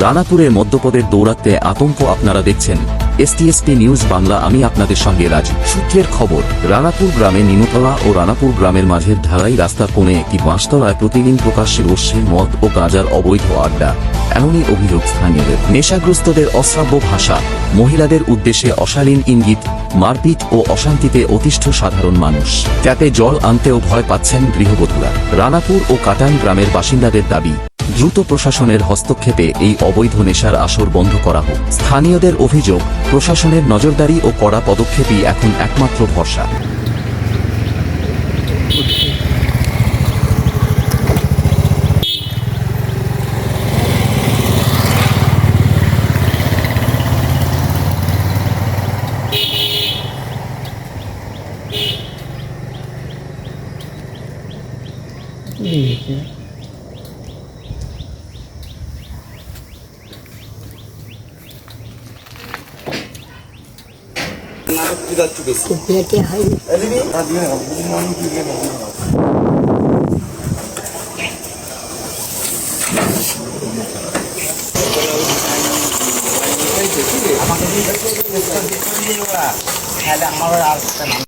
রানাপুরের মদ্যপদের দৌরাত্মে আতঙ্ক। আপনারা দেখছেন STSP নিউজ বাংলা, আমি আপনাদের সঙ্গে রাজু। সূত্রের খবর, রানাপুর গ্রামে নিমতলা ও রানাপুর গ্রামের মাঝের ঢালাই রাস্তার কোণে একটি বাঁশতলায় প্রতিদিন প্রকাশ্যে বসছে মদ ও গাঁজার অবৈধ আড্ডা। এমনই অভিযোগ স্থানীয়দের। নেশাগ্রস্তদের অশ্রাব্য ভাষা, মহিলাদের উদ্দেশ্যে অশালীন ইঙ্গিত, মারপিট ও অশান্তিতে অতিষ্ঠ সাধারণ মানুষ। ট্যাপে জল আনতেও ভয় পাচ্ছেন গৃহবধূরা। রানাপুর ও কাটান গ্রামের বাসিন্দাদের দাবি, দ্রুত প্রশাসনের হস্তক্ষেপে এই অবৈধ নেশার আসর বন্ধ করা হোক। স্থানীয়দের অভিযোগ, প্রশাসনের নজরদারি ও কড়া পদক্ষেপই এখন একমাত্র ভরসা। আমাকে